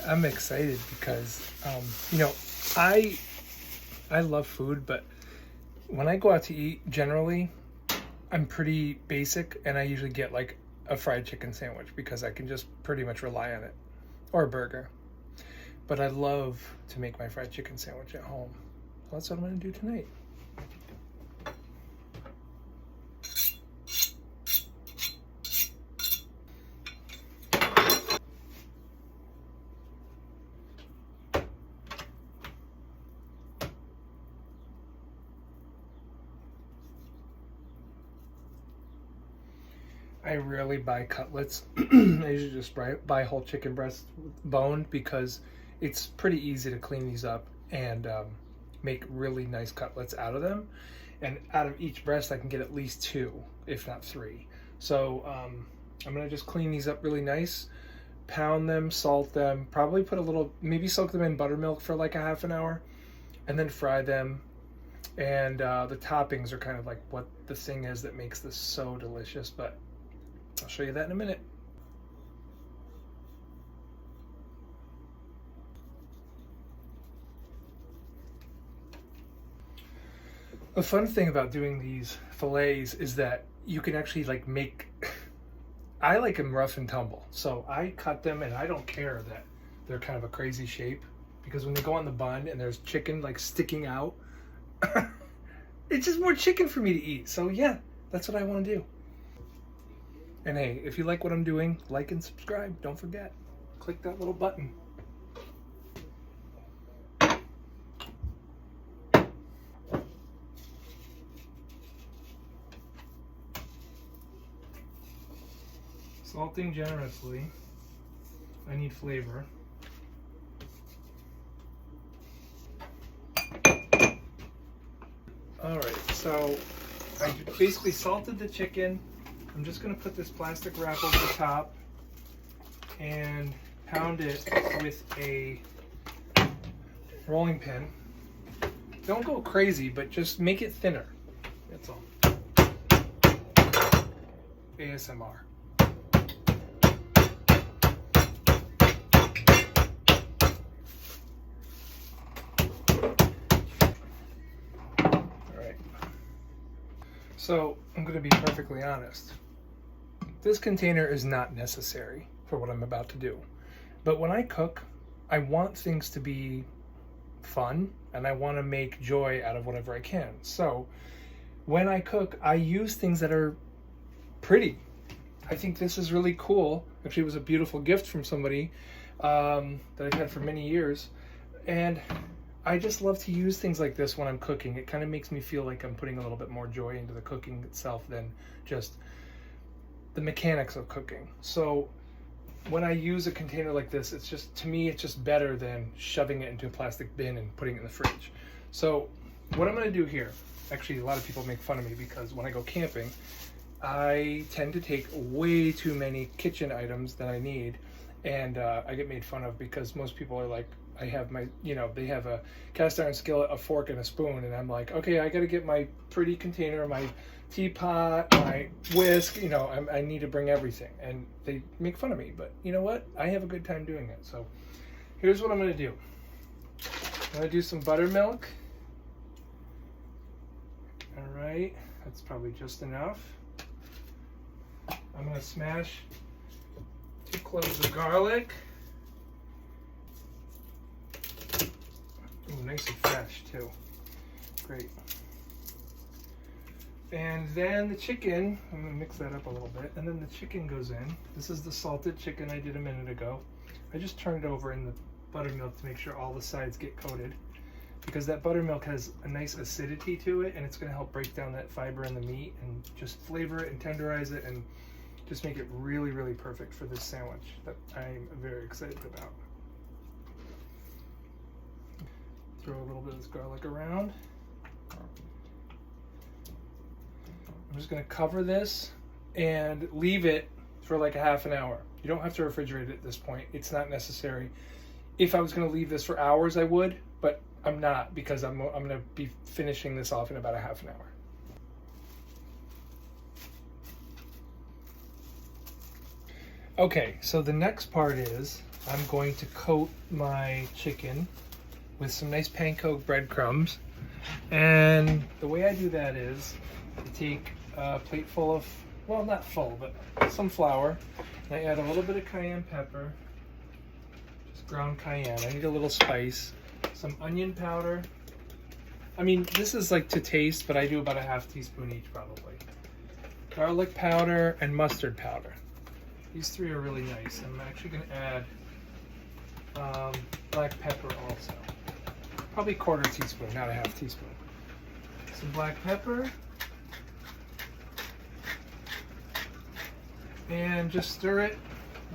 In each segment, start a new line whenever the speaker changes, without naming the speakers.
I'm excited because, you know, I I love food, but when I go out to eat, generally, I'm pretty basic, and I usually get like a fried chicken sandwich because I can just pretty much rely on it, or a burger. But I love to make my fried chicken sandwich at home. So that's what I'm going to do tonight. I rarely buy cutlets. I usually just buy whole chicken breast boned because it's pretty easy to clean these up and make really nice cutlets out of them. And out of each breast, I can get at least two, if not three. So I'm gonna just clean these up really nice, pound them, salt them, probably put a little, maybe soak them in buttermilk for like a half an hour, and then fry them. And the toppings are kind of like what the thing is that makes this so delicious, but I'll show you that in a minute. The fun thing about doing these fillets is that you can actually like make, I like them rough and tumble. So I cut them and I don't care that they're kind of a crazy shape, because when they go on the bun and there's chicken like sticking out, it's just more chicken for me to eat. So yeah, that's what I want to do. And hey, if you like what I'm doing, like and subscribe. Don't forget, click that little button. Salting generously. I need flavor. Alright, so I basically salted the chicken. I'm just going to put this plastic wrap over the top and pound it with a rolling pin. Don't go crazy, but just make it thinner. That's all. ASMR. Alright. So, I'm going to be perfectly honest. This container is not necessary for what I'm about to do. But when I cook, I want things to be fun, and I want to make joy out of whatever I can. So when I cook, I use things that are pretty. I think this is really cool. Actually, it was a beautiful gift from somebody that I've had for many years. And I just love to use things like this when I'm cooking. It kind of makes me feel like I'm putting a little bit more joy into the cooking itself than just the mechanics of cooking. So when I use a container like this, it's just, to me, it's just better than shoving it into a plastic bin and putting it in the fridge. So what I'm going to do here, actually a lot of people make fun of me because when I go camping, I tend to take way too many kitchen items than I need, and I get made fun of because most people are like, I have my, they have a cast iron skillet, a fork, and a spoon, and I'm like, okay, I got to get my pretty container, my teapot, my whisk, I need to bring everything, and they make fun of me, but you know what? I have a good time doing it. So here's what I'm going to do. I'm going to do some buttermilk. All right, that's probably just enough. I'm going to smash 2 cloves of garlic. Ooh, nice and fresh too. Great. And then the chicken, I'm going to mix that up a little bit, and then the chicken goes in. This is the salted chicken I did a minute ago. I just turned it over in the buttermilk to make sure all the sides get coated, because that buttermilk has a nice acidity to it, and it's going to help break down that fiber in the meat and just flavor it and tenderize it and just make it really, really perfect for this sandwich that I'm very excited about. Throw a little bit of this garlic around. I'm just going to cover this and leave it for like a half an hour. You don't have to refrigerate it at this point. It's not necessary. If I was going to leave this for hours, I would, but I'm not, because I'm going to be finishing this off in about a half an hour. Okay, so the next part is I'm going to coat my chicken with some nice panko breadcrumbs. And the way I do that is I take a plate full of, well, not full, but some flour. And I add a little bit of cayenne pepper, just ground cayenne. I need a little spice, some onion powder. I mean, this is like to taste, but I do about a half teaspoon each probably. Garlic powder and mustard powder. These three are really nice. I'm actually going to add black pepper also. Probably a quarter teaspoon, not a half teaspoon. Some black pepper. And just stir it.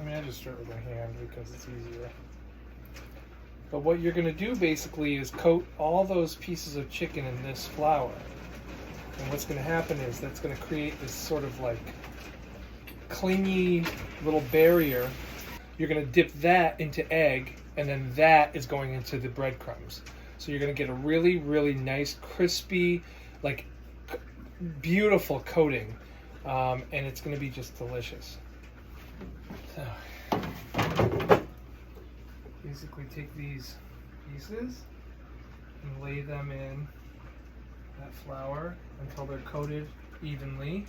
I mean, I just stir it with my hand because it's easier. But what you're going to do basically is coat all those pieces of chicken in this flour. And what's going to happen is that's going to create this sort of like clingy little barrier. You're going to dip that into egg, and then that is going into the breadcrumbs. So you're going to get a really, really nice, crispy, like beautiful coating, and it's going to be just delicious. So basically take these pieces and lay them in that flour until they're coated evenly.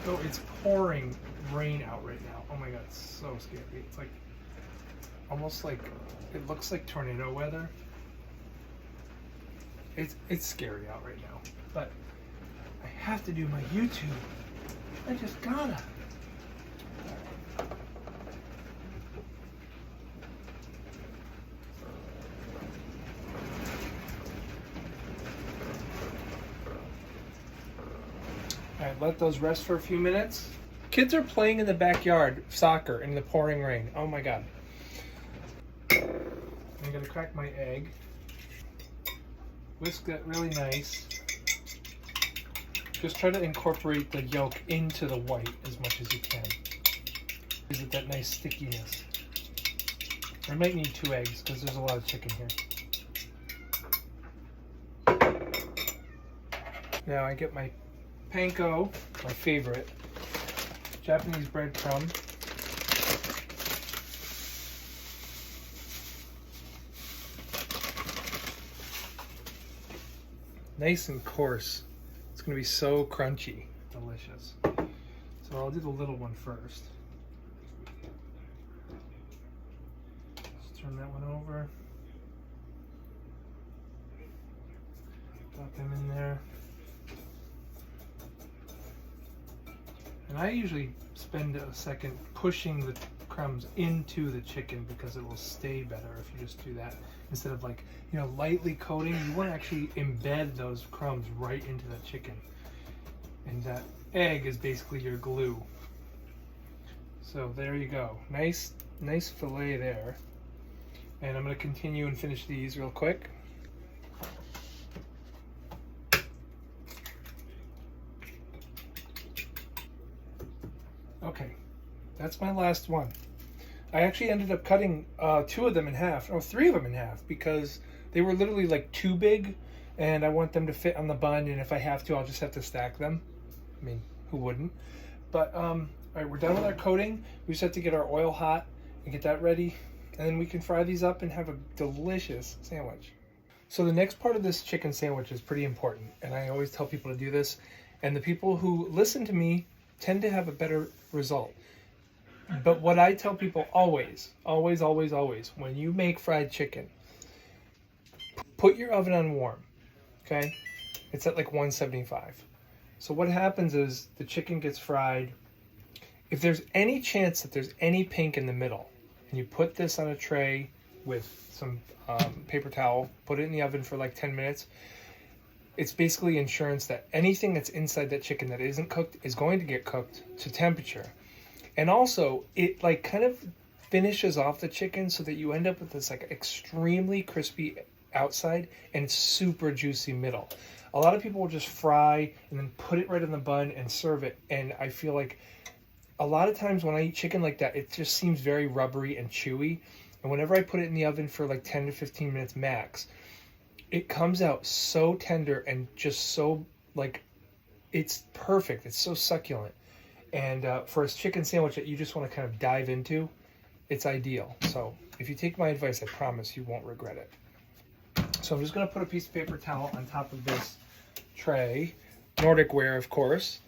Oh, it's pouring rain out right now. Oh my god, it's so scary. It's like almost like it looks like tornado weather. It's scary out right now. But I have to do my YouTube. I just gotta. Alright, let those rest for a few minutes. Kids are playing in the backyard, soccer, in the pouring rain. Oh my god. I'm gonna crack my egg. Whisk that really nice. Just try to incorporate the yolk into the white as much as you can. Gives it that nice stickiness. I might need 2 eggs because there's a lot of chicken here. Now I get my panko, my favorite, Japanese breadcrumb. Nice and coarse. It's going to be so crunchy, delicious. So I'll do the little one first. Just turn that one over. Put them in there. And I usually spend a second pushing the crumbs into the chicken because it will stay better if you just do that. Instead of like, you know, lightly coating, you want to actually embed those crumbs right into the chicken. And that egg is basically your glue. So there you go. Nice fillet there. And I'm going to continue and finish these real quick. Okay, that's my last one. I actually ended up cutting 2 of them in half, or 3 of them in half, because they were literally like too big, and I want them to fit on the bun, and if I have to, I'll just have to stack them. I mean, who wouldn't? But, all right, we're done with our coating. We just have to get our oil hot and get that ready, and then we can fry these up and have a delicious sandwich. So the next part of this chicken sandwich is pretty important, and I always tell people to do this, and the people who listen to me tend to have a better result. But what I tell people always, when you make fried chicken, put your oven on warm, okay? It's at like 175. So what happens is the chicken gets fried. If there's any chance that there's any pink in the middle, and you put this on a tray with some paper towel, put it in the oven for like 10 minutes, it's basically insurance that anything that's inside that chicken that isn't cooked is going to get cooked to temperature. And also, it like kind of finishes off the chicken so that you end up with this like extremely crispy outside and super juicy middle. A lot of people will just fry and then put it right in the bun and serve it. And I feel like a lot of times when I eat chicken like that, it just seems very rubbery and chewy. And whenever I put it in the oven for like 10 to 15 minutes max, it comes out so tender and just so like, it's perfect. It's so succulent. And for a chicken sandwich that you just want to kind of dive into, it's ideal. So if you take my advice, I promise you won't regret it. So I'm just going to put a piece of paper towel on top of this tray, Nordic ware, of course.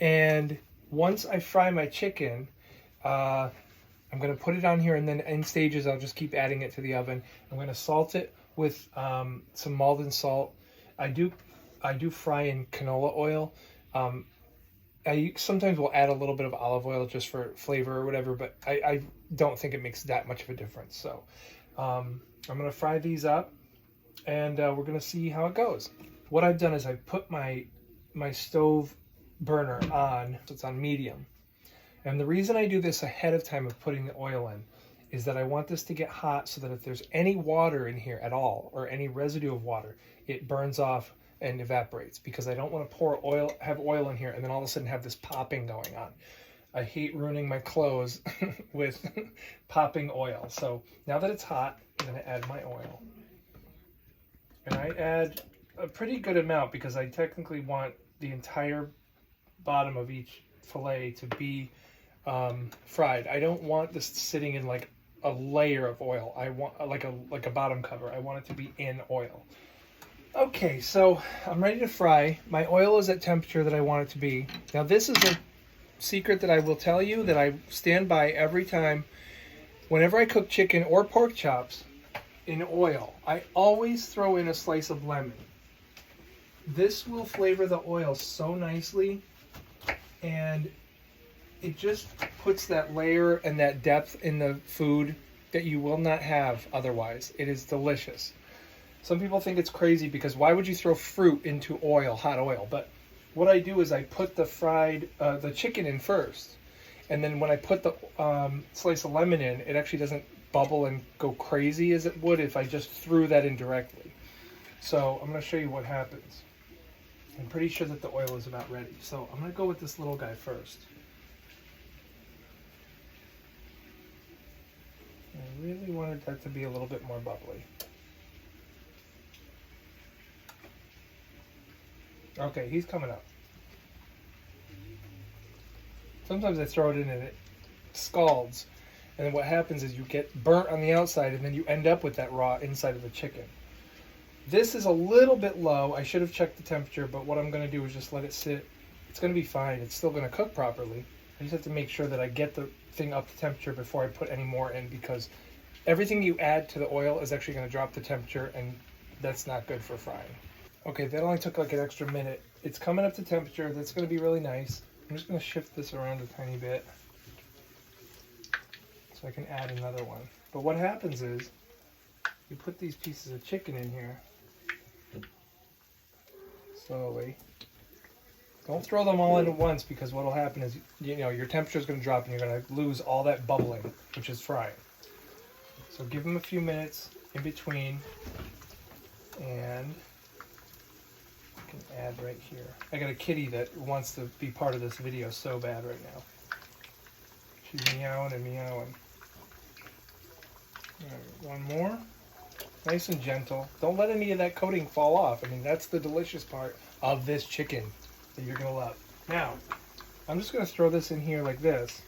And once I fry my chicken, I'm going to put it on here, and then in stages, I'll just keep adding it to the oven. I'm going to salt it with some Maldon salt. I do fry in canola oil. I sometimes will add a little bit of olive oil just for flavor or whatever, but I don't think it makes that much of a difference. So I'm going to fry these up, and we're going to see how it goes. What I've done is I put my stove burner on, so it's on medium. And the reason I do this ahead of time of putting the oil in is that I want this to get hot so that if there's any water in here at all, or any residue of water, it burns off and evaporates, because I don't want to have oil in here and then all of a sudden have this popping going on. I hate ruining my clothes with popping oil. So now that it's hot, I'm going to add my oil. And I add a pretty good amount because I technically want the entire bottom of each fillet to be fried. I don't want this sitting in like a layer of oil. I want like a bottom cover. I want it to be in oil. Okay, so I'm ready to fry. My oil is at temperature that I want it to be. Now this is a secret that I will tell you that I stand by every time. Whenever I cook chicken or pork chops in oil, I always throw in a slice of lemon. This will flavor the oil so nicely, and it just puts that layer and that depth in the food that you will not have otherwise. It is delicious. Some people think it's crazy because why would you throw fruit into oil, hot oil? But what I do is I put the chicken in first, and then when I put the slice of lemon in, it actually doesn't bubble and go crazy as it would if I just threw that in directly. So I'm going to show you what happens. I'm pretty sure that the oil is about ready. So I'm going to go with this little guy first. I really wanted that to be a little bit more bubbly. Okay, he's coming up. Sometimes I throw it in and it scalds. And then what happens is you get burnt on the outside and then you end up with that raw inside of the chicken. This is a little bit low. I should have checked the temperature, but what I'm going to do is just let it sit. It's going to be fine. It's still going to cook properly. I just have to make sure that I get the thing up to temperature before I put any more in, because everything you add to the oil is actually going to drop the temperature, and that's not good for frying. Okay, that only took like an extra minute. It's coming up to temperature. That's going to be really nice. I'm just going to shift this around a tiny bit so I can add another one. But what happens is you put these pieces of chicken in here slowly. Don't throw them all in at once, because what will happen is, your temperature is going to drop and you're going to lose all that bubbling, which is frying. So give them a few minutes in between, and I can add right here. I got a kitty that wants to be part of this video so bad right now. She's meowing and meowing. All right, one more. Nice and gentle. Don't let any of that coating fall off. I mean, that's the delicious part of this chicken that you're going to love. Now, I'm just going to throw this in here like this.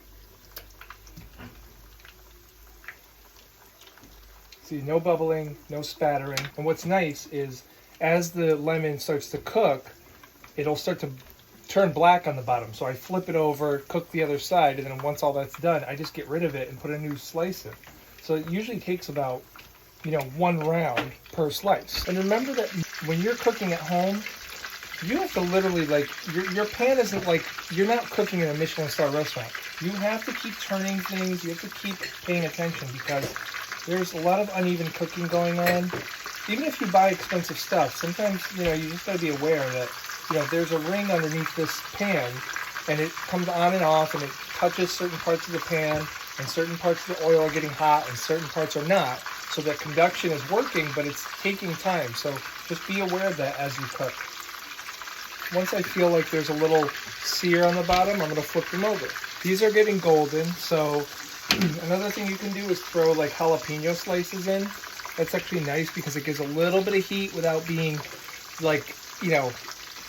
See, no bubbling, no spattering. And what's nice is as the lemon starts to cook, it'll start to turn black on the bottom. So I flip it over, cook the other side, and then once all that's done, I just get rid of it and put a new slice in. So it usually takes about, one round per slice. And remember that when you're cooking at home, you have to literally, your pan isn't like, you're not cooking in a Michelin star restaurant. You have to keep turning things, you have to keep paying attention, because there's a lot of uneven cooking going on. Even if you buy expensive stuff, sometimes, you just gotta be aware that, there's a ring underneath this pan, and it comes on and off, and it touches certain parts of the pan, and certain parts of the oil are getting hot, and certain parts are not. So that conduction is working, but it's taking time. So just be aware of that as you cook. Once I feel like there's a little sear on the bottom, I'm going to flip them over. These are getting golden, so another thing you can do is throw like jalapeno slices in. That's actually nice because it gives a little bit of heat without being like,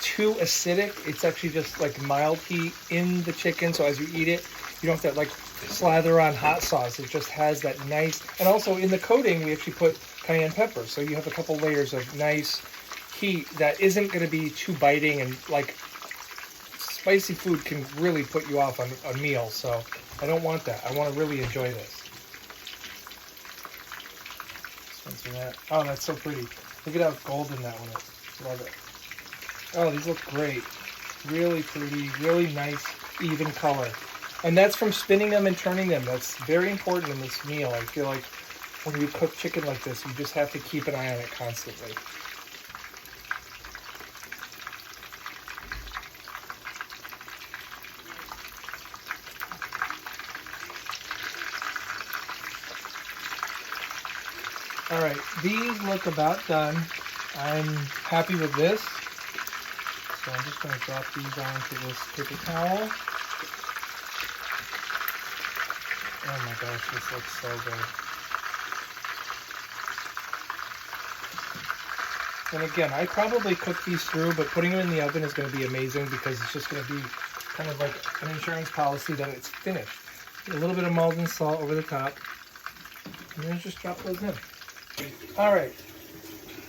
too acidic. It's actually just like mild heat in the chicken, so as you eat it, you don't have to like slather on hot sauce. It just has that nice, and also in the coating, we actually put cayenne pepper, so you have a couple layers of nice heat that isn't going to be too biting, and like spicy food can really put you off on a meal, so I don't want that. I want to really enjoy this. Oh, that's so pretty. Look at how golden that one is. Love it. Oh, these look great. Really pretty, really nice, even color. And that's from spinning them and turning them. That's very important in this meal. I feel like when you cook chicken like this, you just have to keep an eye on it constantly. All right, these look about done. I'm happy with this. So I'm just going to drop these onto this paper towel. Oh my gosh, this looks so good. And again, I probably cook these through, but putting them in the oven is going to be amazing because it's just going to be kind of like an insurance policy that it's finished. A little bit of Maldon salt over the top. And then just drop those in. All right,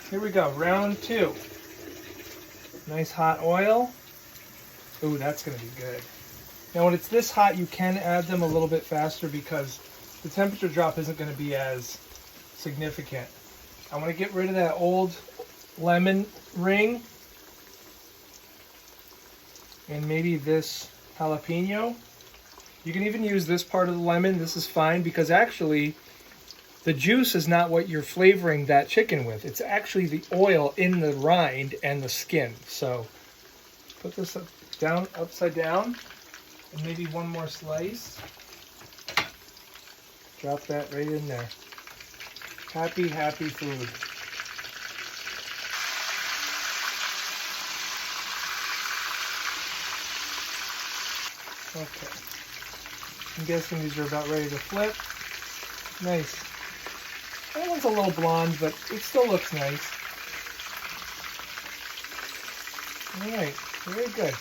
here we go, round 2. Nice hot oil. Ooh, that's gonna be good. Now when it's this hot, you can add them a little bit faster because the temperature drop isn't gonna be as significant. I wanna get rid of that old lemon ring and maybe this jalapeno. You can even use this part of the lemon. This is fine because actually the juice is not what you're flavoring that chicken with. It's actually the oil in the rind and the skin. So put this down, upside down, and maybe one more slice. Drop that right in there. Happy, happy food. Okay. I'm guessing these are about ready to flip. Nice. That one's a little blonde, but it still looks nice. All right, very good.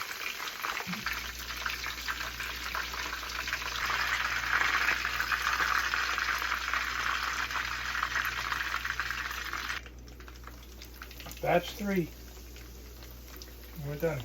Batch 3. And we're done.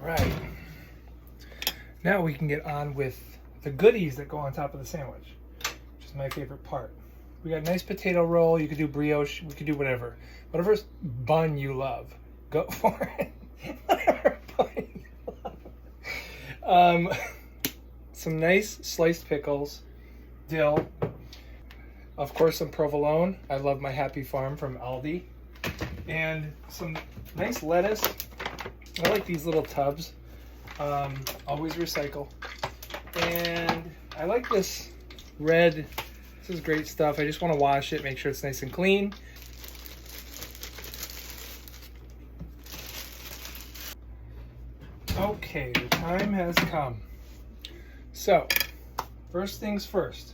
Right. Now we can get on with the goodies that go on top of the sandwich, which is my favorite part. We got a nice potato roll. You could do brioche. We could do whatever. Whatever bun you love, go for it. Whatever bun you love. Some nice sliced pickles, dill, of course some provolone. I love my Happy Farm from Aldi. And some nice lettuce. I like these little tubs. Always recycle. And I like this red. This is great stuff. I just want to wash it, make sure it's nice and clean. Okay, the time has come. So, first things first.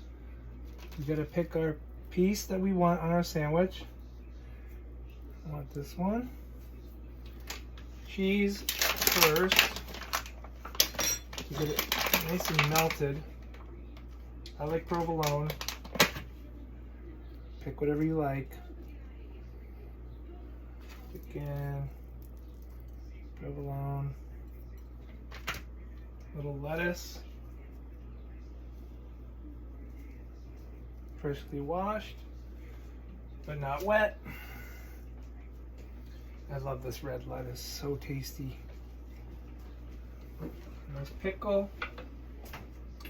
We gotta pick our piece that we want on our sandwich. I want this one. Cheese first. You get it nice and melted. I like provolone. Pick whatever you like. Again, provolone. Little lettuce. Freshly washed, but not wet. I love this red lettuce, so tasty. Nice pickle.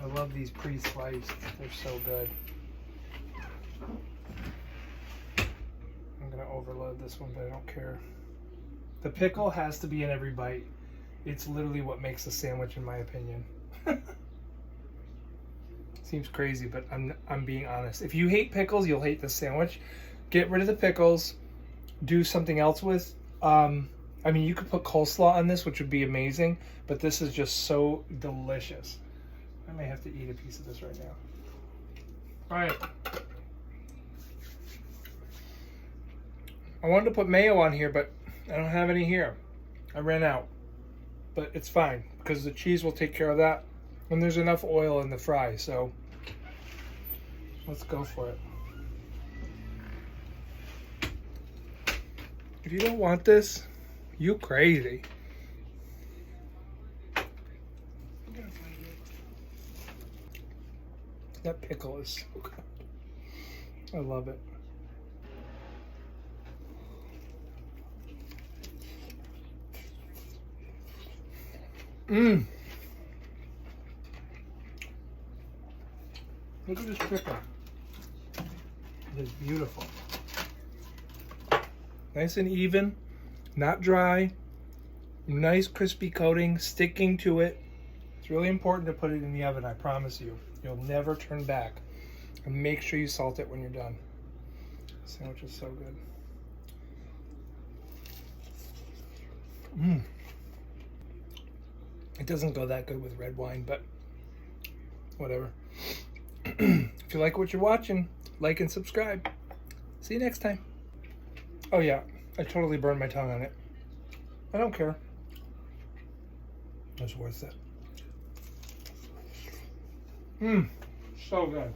I love these pre-sliced, they're so good. I'm gonna overload this one, but I don't care. The pickle has to be in every bite. It's literally what makes a sandwich, in my opinion. Seems crazy, but I'm being honest. If you hate pickles, you'll hate this sandwich. Get rid of the pickles. Do something else with. I mean, you could put coleslaw on this, which would be amazing, but this is just so delicious. I may have to eat a piece of this right now. All right. I wanted to put mayo on here, but I don't have any here. I ran out. But it's fine, because the cheese will take care of that. And there's enough oil in the fry, so let's go for it. If you don't want this, you crazy. That pickle is so good. I love it. Mmm. Look at this pickle. It is beautiful. Nice and even, not dry, nice crispy coating, sticking to it. It's really important to put it in the oven, I promise you. You'll never turn back. And make sure you salt it when you're done. The sandwich is so good. Mmm. It doesn't go that good with red wine, but whatever. If you like what you're watching, like and subscribe. See you next time. Oh yeah, I totally burned my tongue on it. I don't care. It's worth it. Mmm, so good.